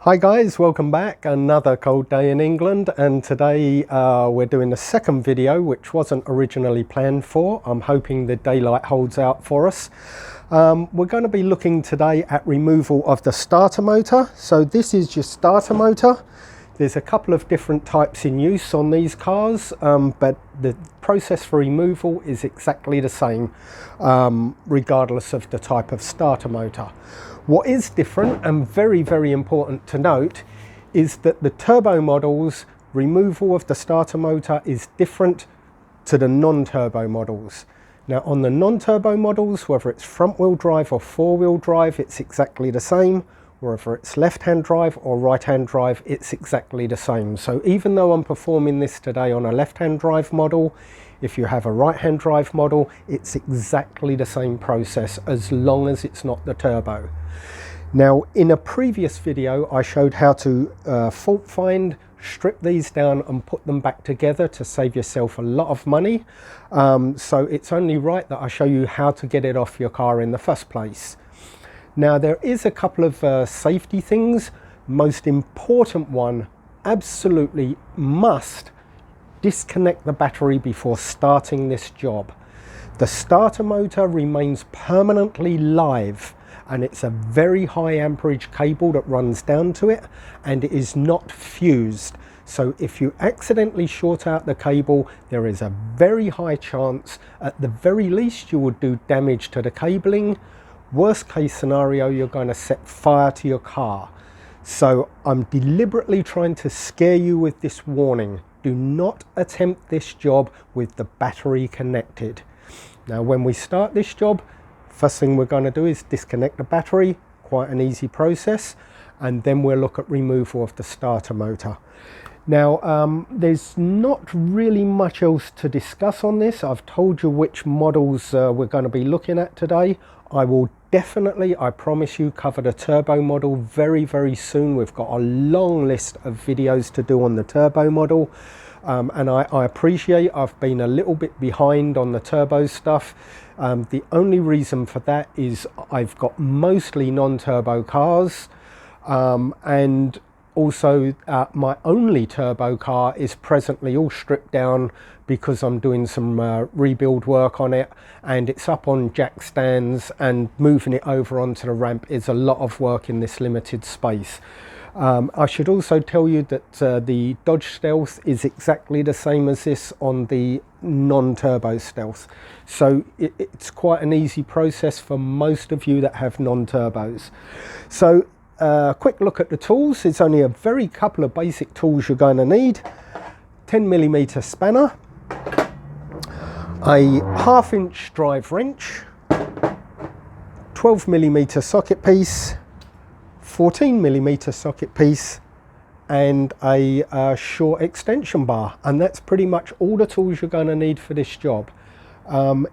Hi guys, welcome back. Another cold day in England, and today we're doing the second video which wasn't originally planned for. I'm hoping the daylight holds out for us. We're going to be looking today at removal of the starter motor. So this is your starter motor. There's a couple of different types in use on these cars, but the process for removal is exactly the same regardless of the type of starter motor. What is different and very, very important to note is that the turbo models, removal of the starter motor is different to the non-turbo models. Now on the non-turbo models, whether it's front wheel drive or four wheel drive, it's exactly the same. Whether it's left-hand drive or right-hand drive, it's exactly the same. So even though I'm performing this today on a left-hand drive model, if you have a right-hand drive model, it's exactly the same process as long as it's not the turbo. Now, in a previous video, I showed how to fault find, strip these down and put them back together to save yourself a lot of money. So it's only right that I show you how to get it off your car in the first place. Now, there is a couple of safety things. Most important one, absolutely must disconnect the battery before starting this job. The starter motor remains permanently live, and it's a very high amperage cable that runs down to it, and it is not fused. So if you accidentally short out the cable, there is a very high chance, at the very least, you will do damage to the cabling. Worst case scenario, you're going to set fire to your car. So I'm deliberately trying to scare you with this warning. Do not attempt this job with the battery connected. Now, when we start this job, first thing we're going to do is disconnect the battery, quite an easy process, and then we'll look at removal of the starter motor. Now, there's not really much else to discuss on this. I've told you which models we're going to be looking at today. I will definitely, I promise you, cover the turbo model very, very soon. We've got a long list of videos to do on the turbo model. And I appreciate I've been a little bit behind on the turbo stuff. The only reason for that is I've got mostly non-turbo cars, and also my only turbo car is presently all stripped down because I'm doing some rebuild work on it, and it's up on jack stands, and moving it over onto the ramp is a lot of work in this limited space. I should also tell you that the Dodge Stealth is exactly the same as this on the non-turbo Stealth. So it's quite an easy process for most of you that have non-turbos. So quick look at the tools. It's only a very couple of basic tools you're going to need. 10mm spanner, a 1/2" drive wrench, 12mm socket piece, 14mm socket piece, and a short extension bar, and that's pretty much all the tools you're going to need for this job.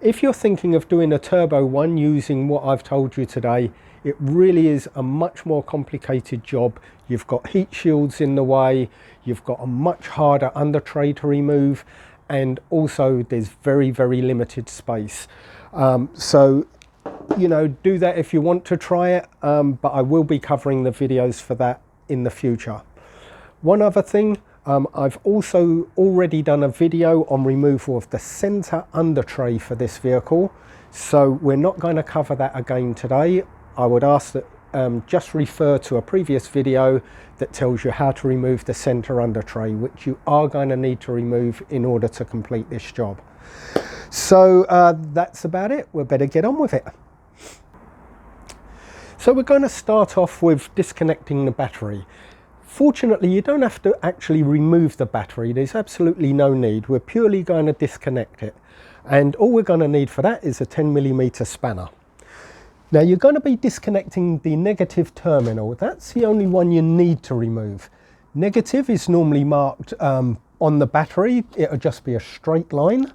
If you're thinking of doing a turbo one using what I've told you today, it really is a much more complicated job. You've got heat shields in the way, you've got a much harder under tray to remove, and also there's very, very limited space. So you know, do that if you want to try it, but I will be covering the videos for that in the future. One other thing, I've also already done a video on removal of the center under tray for this vehicle, so we're not going to cover that again today. I would ask that just refer to a previous video that tells you how to remove the center under tray, which you are going to need to remove in order to complete this job. So that's about it. We better get on with it. So we're going to start off with disconnecting the battery. Fortunately, you don't have to actually remove the battery. There's absolutely no need. We're purely going to disconnect it. And all we're going to need for that is a 10mm spanner. Now, you're going to be disconnecting the negative terminal. That's the only one you need to remove. Negative is normally marked on the battery. It'll just be a straight line.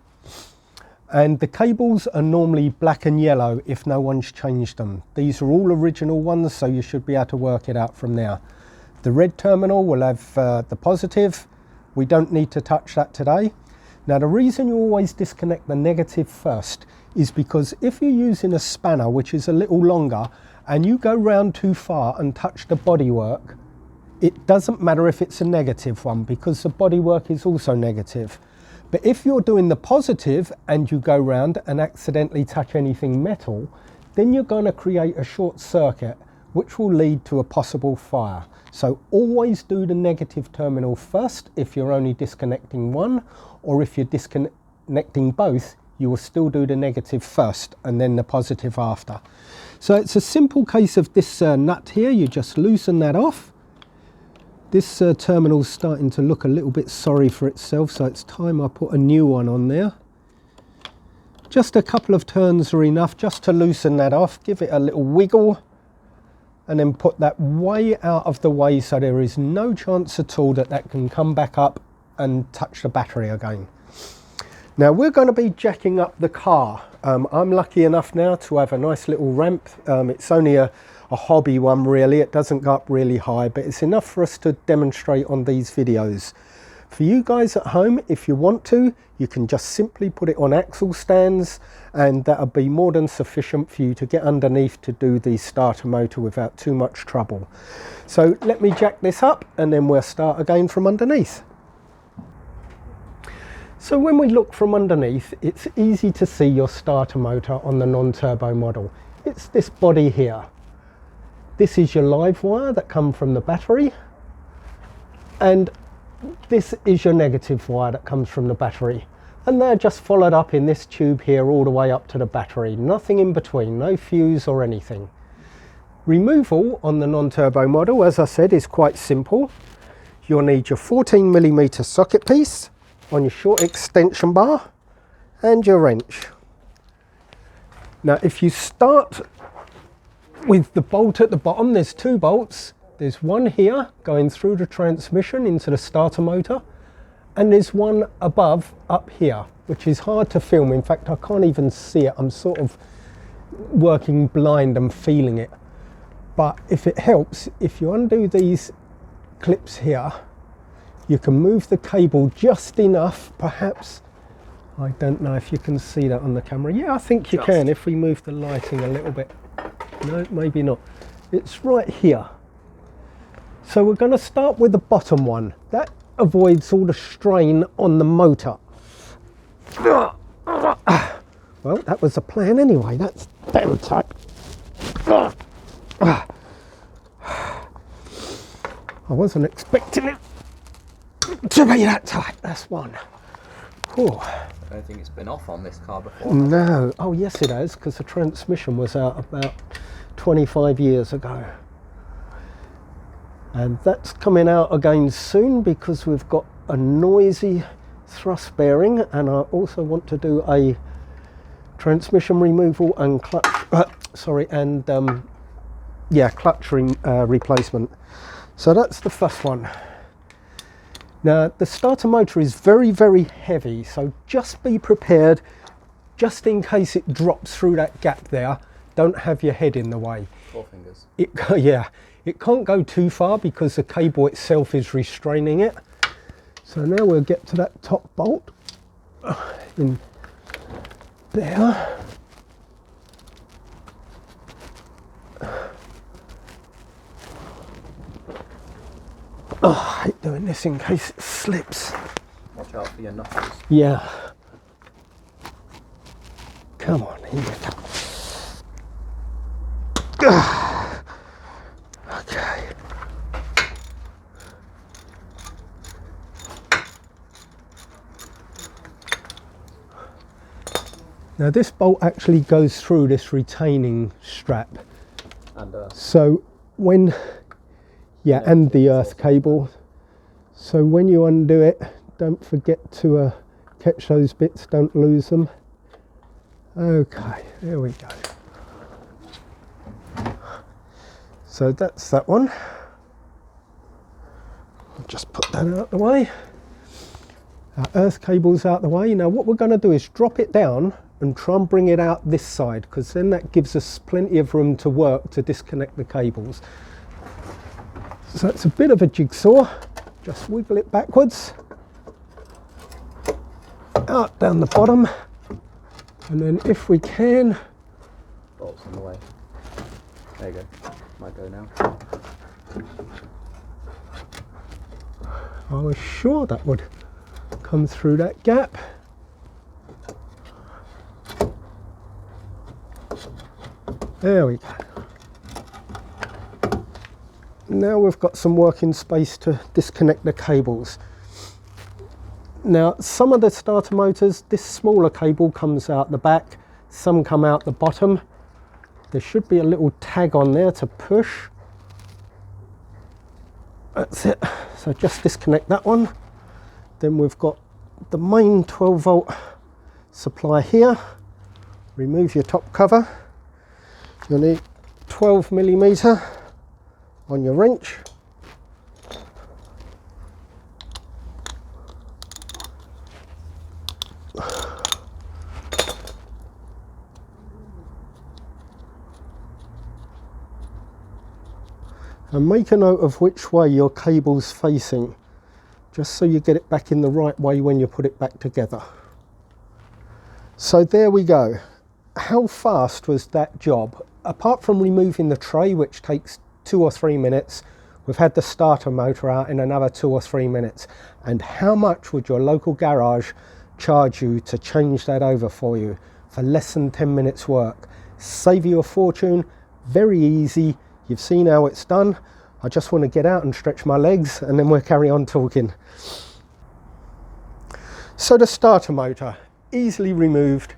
And the cables are normally black and yellow if no one's changed them. These are all original ones, so you should be able to work it out from there. The red terminal will have the positive. We don't need to touch that today. Now, the reason you always disconnect the negative first is because if you're using a spanner, which is a little longer, and you go round too far and touch the bodywork, it doesn't matter if it's a negative one because the bodywork is also negative. But if you're doing the positive and you go round and accidentally touch anything metal, then you're going to create a short circuit which will lead to a possible fire. So always do the negative terminal first if you're only disconnecting one, or if you're disconnecting both, you will still do the negative first and then the positive after. So it's a simple case of this nut here. You just loosen that off. This terminal's starting to look a little bit sorry for itself, so it's time I put a new one on there. Just a couple of turns are enough just to loosen that off. Give it a little wiggle and then put that way out of the way so there is no chance at all that that can come back up and touch the battery again. Now we're going to be jacking up the car. I'm lucky enough now to have a nice little ramp. It's only a hobby one really, it doesn't go up really high, but it's enough for us to demonstrate on these videos. For you guys at home, if you want to, you can just simply put it on axle stands and that'll be more than sufficient for you to get underneath to do the starter motor without too much trouble. So let me jack this up and then we'll start again from underneath. So when we look from underneath, it's easy to see your starter motor on the non-turbo model. It's this body here. This is your live wire that comes from the battery, and this is your negative wire that comes from the battery. And they're just followed up in this tube here all the way up to the battery. Nothing in between, no fuse or anything. Removal on the non-turbo model, as I said, is quite simple. You'll need your 14mm socket piece on your short extension bar and your wrench. Now if you start with the bolt at the bottom, there's two bolts. There's one here going through the transmission into the starter motor, and there's one above up here, which is hard to film. In fact, I can't even see it. I'm sort of working blind and feeling it. But if it helps, if you undo these clips here, you can move the cable just enough, perhaps. I don't know if you can see that on the camera. Yeah, I think you can if we move the lighting a little bit. No, maybe not. It's right here. So we're going to start with the bottom one. That avoids all the strain on the motor. Well, that was the plan anyway. That's damn tight. I wasn't expecting it to be that tight. That's one. Whew. I don't think it's been off on this car before. No. Oh yes it has, because the transmission was out about 25 years ago. And that's coming out again soon because we've got a noisy thrust bearing, and I also want to do a transmission removal and clutch clutch replacement. So that's the first one. Now the starter motor is very, very heavy, so just be prepared, just in case it drops through that gap there. Don't have your head in the way. 4 fingers. Yeah, it can't go too far because the cable itself is restraining it. So now we'll get to that top bolt in there. Oh, I hate doing this in case it slips. Watch out for your knuckles. Yeah. Come on, here you go. Okay. Now this bolt actually goes through this retaining strap. And so when and the earth cable. So when you undo it, don't forget to catch those bits, don't lose them. Okay, there we go. So that's that one. I'll just put that out the way. Our earth cable's out the way. Now what we're going to do is drop it down and try and bring it out this side, because then that gives us plenty of room to work to disconnect the cables. So it's a bit of a jigsaw. Just wiggle it backwards, out down the bottom, and then if we can, bolts in the way. There you go. Might go now. I was sure that would come through that gap. There we go. Now we've got some working space to disconnect the cables. Now some of the starter motors, this smaller cable comes out the back, some come out the bottom. There should be a little tag on there to push. That's it. So just disconnect that one. Then we've got the main 12 volt supply here. Remove your top cover. You'll need 12mm on your wrench. And make a note of which way your cable's facing, just so you get it back in the right way when you put it back together. So there we go. How fast was that job? Apart from removing the tray, which takes 2 or 3 minutes, we've had the starter motor out in another 2 or 3 minutes. And how much would your local garage charge you to change that over for you for less than 10 minutes work? Save you a fortune, very easy. You've seen how it's done. I just want to get out and stretch my legs and then we'll carry on talking. So the starter motor, easily removed,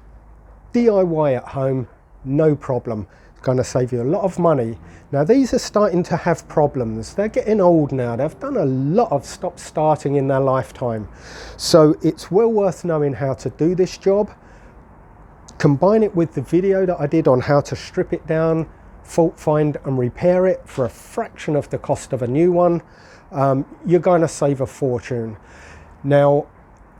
DIY at home, no problem. It's going to save you a lot of money. Now these are starting to have problems. They're getting old now. They've done a lot of stop starting in their lifetime. So it's well worth knowing how to do this job. Combine it with the video that I did on how to strip it down, fault find and repair it for a fraction of the cost of a new one. You're going to save a fortune. Now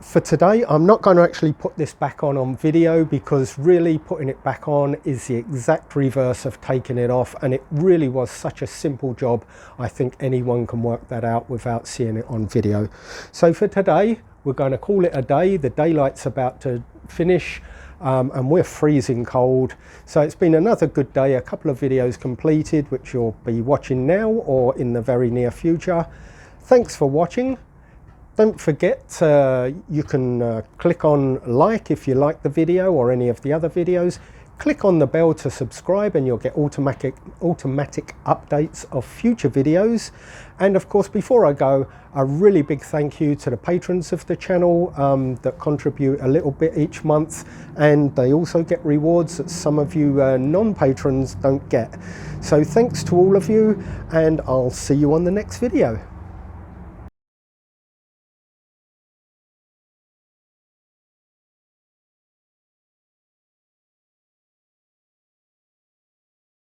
for today, I'm not going to actually put this back on video, because really putting it back on is the exact reverse of taking it off, and it really was such a simple job. I think anyone can work that out without seeing it on video. So for today, we're going to call it a day. The daylight's about to finish. And we're freezing cold, so it's been another good day. A couple of videos completed, which you'll be watching now or in the very near future. Thanks for watching. Don't forget, you can click on like if you like the video or any of the other videos. Click on the bell to subscribe and you'll get automatic updates of future videos. And of course, before I go, a really big thank you to the patrons of the channel that contribute a little bit each month, and they also get rewards that some of you non-patrons don't get. So thanks to all of you, and I'll see you on the next video.